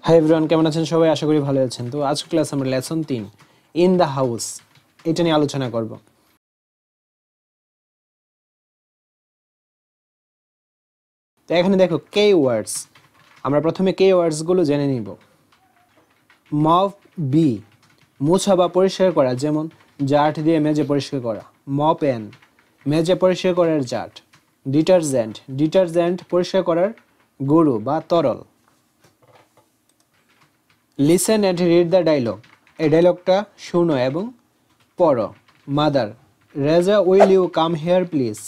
Hi everyone, কেমন আছেন সবাই? আশা করি ভালো আছেন। তো আজকের ক্লাস আমরা লেসন 3 ইন দ্য হাউস এটা নিয়ে আলোচনা করব। তো এখানে দেখো কে ওয়ার্ডস, আমরা প্রথমে কে ওয়ার্ডস গুলো জেনে নিব। মপ বি, মোছা বা পরিষ্কার করা, যেমন জাট দিয়ে মেজে পরিষ্কার করা। মপ এন, মেজে পরিষ্কার করার জাট। ডিটারজেন্ট, ডিটারজেন্ট পরিষ্কার করার গুঁড়ো বা তরল। Listen and read the dialogue, এই ডায়লগটা শুনো এবং পড়ো। Mother, Reza will you come here please.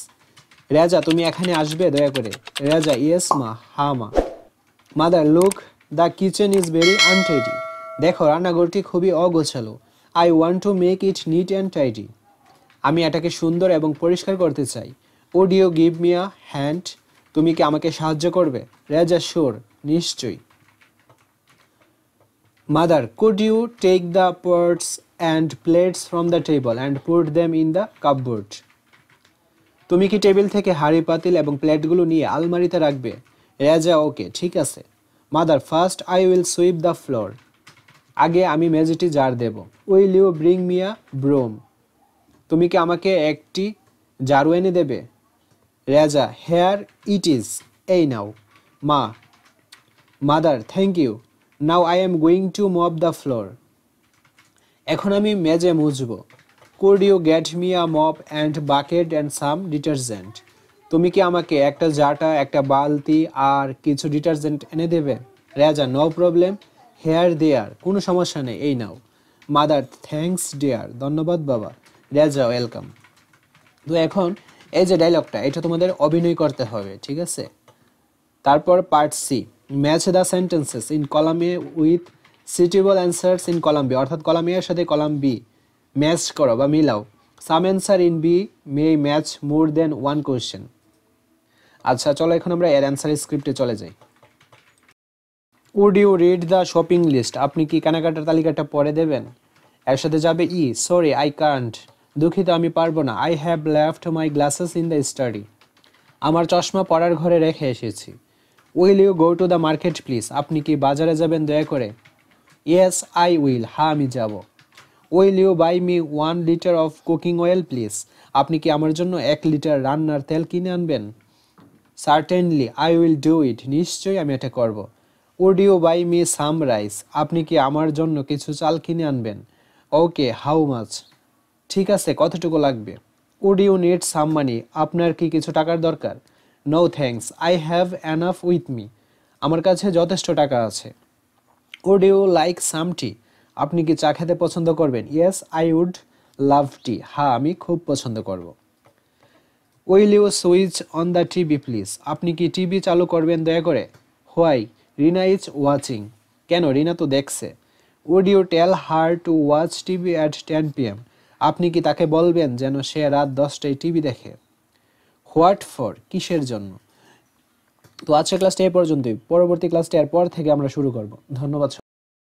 Reza, তুমি এখানে আসবে দয়া করে। রেজা, ইয়েস মা, হা মা। Mother, look the kitchen is very untidy. দেখো রান্নাঘরটি খুবই অগোছালো। I want to make it neat and tidy. আমি এটাকে সুন্দর এবং পরিষ্কার করতে চাই। Would you give me a hand, তুমি কি আমাকে সাহায্য করবে? রেজা, শিওর, নিশ্চয়ই। Mother, could you take the pots and plates from the table and put them in the cupboard? তুমি কি টেবিল থেকে হাঁড়ি পাতিল এবং প্লেটগুলো নিয়ে আলমারিতে রাখবে? রেজা, ওকে, ঠিক আছে। Mother, first I will sweep the floor, আগে আমি মেঝেটি ঝাড় দেব। Will you bring me a broom, তুমি কি আমাকে একটি ঝাড়ু এনে দেবে? রেজা, হেয়ার ইট ইজ, এই নাও। মা, mother, thank you. Now I am going to mop the floor, এখন আমি মেজে মুছব। Could you get me a mop and bucket and some detergent, তুমি কি আমাকে একটা জাটা, একটা বালতি আর কিছু ডিটারজেন্ট এনে দেবে? Reza, no problem, here there, কোনো সমস্যা নেই, এই নাও। মাদার, থ্যাঙ্কস ডিয়ার, ধন্যবাদ বাবা। রেজা, ওয়েলকাম। তো এখন এই যে ডায়লগটা, এটা তোমাদের অভিনয় করতে হবে, ঠিক আছে? তারপর part C, match the sentences in column A with suitable answers in column B, অর্থাৎ কলাম এ এর সাথে কলাম বি ম্যাচ করো বা মিলাও। Some answer in B may match more than one question. আচ্ছা, চলো এখন আমরা এর অ্যান্সার স্ক্রিপ্টে চলে যাই। Would you read the shopping list, আপনি কি কেনাকাটার তালিকাটা পড়ে দেবেন? এর সাথে যাবে ই, সরি আই কান্ট, দুঃখিত আমি পারবো না। I have left my glasses in the study, আমার চশমা পড়ার ঘরে রেখে এসেছি। Will you go to the market please, আপনি কি বাজারে যাবেন দয়া করে? ইয়েস আই উইল, হ্যাঁ আমি যাব। Will you buy me 1 litre of cooking oil please, আপনি কি আমার জন্য 1 লিটার রান্নার তেল কিনে আনবেন? Certainly I will do it, নিশ্চয়ই আমি এটা করব। Would you buy me some rice, আপনি কি আমার জন্য কিছু চাল কিনে আনবেন? ওকে, হাউ মাচ, ঠিক আছে, কতটুকু লাগবে? Would you need some money, আপনার কি কিছু টাকার দরকার? No thanks, I have enough with me, আমার কাছে যথেষ্ট টাকা আছে। Would you like some tea, আপনি কি চা খেতে পছন্দ করবেন? Yes I would love tea, হ্যাঁ আমি খুব পছন্দ করব। Will you switch on the TV please, আপনি কি টিভি চালু করবেন দয়া করে? হোয়াই, রিনা ইজ ওয়াচিং, কেন, রিনা তো দেখছে। Would you tell her to watch TV at 10 PM, আপনি কি তাকে বলবেন যেন সে রাত 10টায় টিভি দেখে? হোয়াট ফর, কিসের জন্য? তো আজকের ক্লাসটা এই পর্যন্তই, পরবর্তী ক্লাসটা এরপর থেকে আমরা শুরু করব। ধন্যবাদ।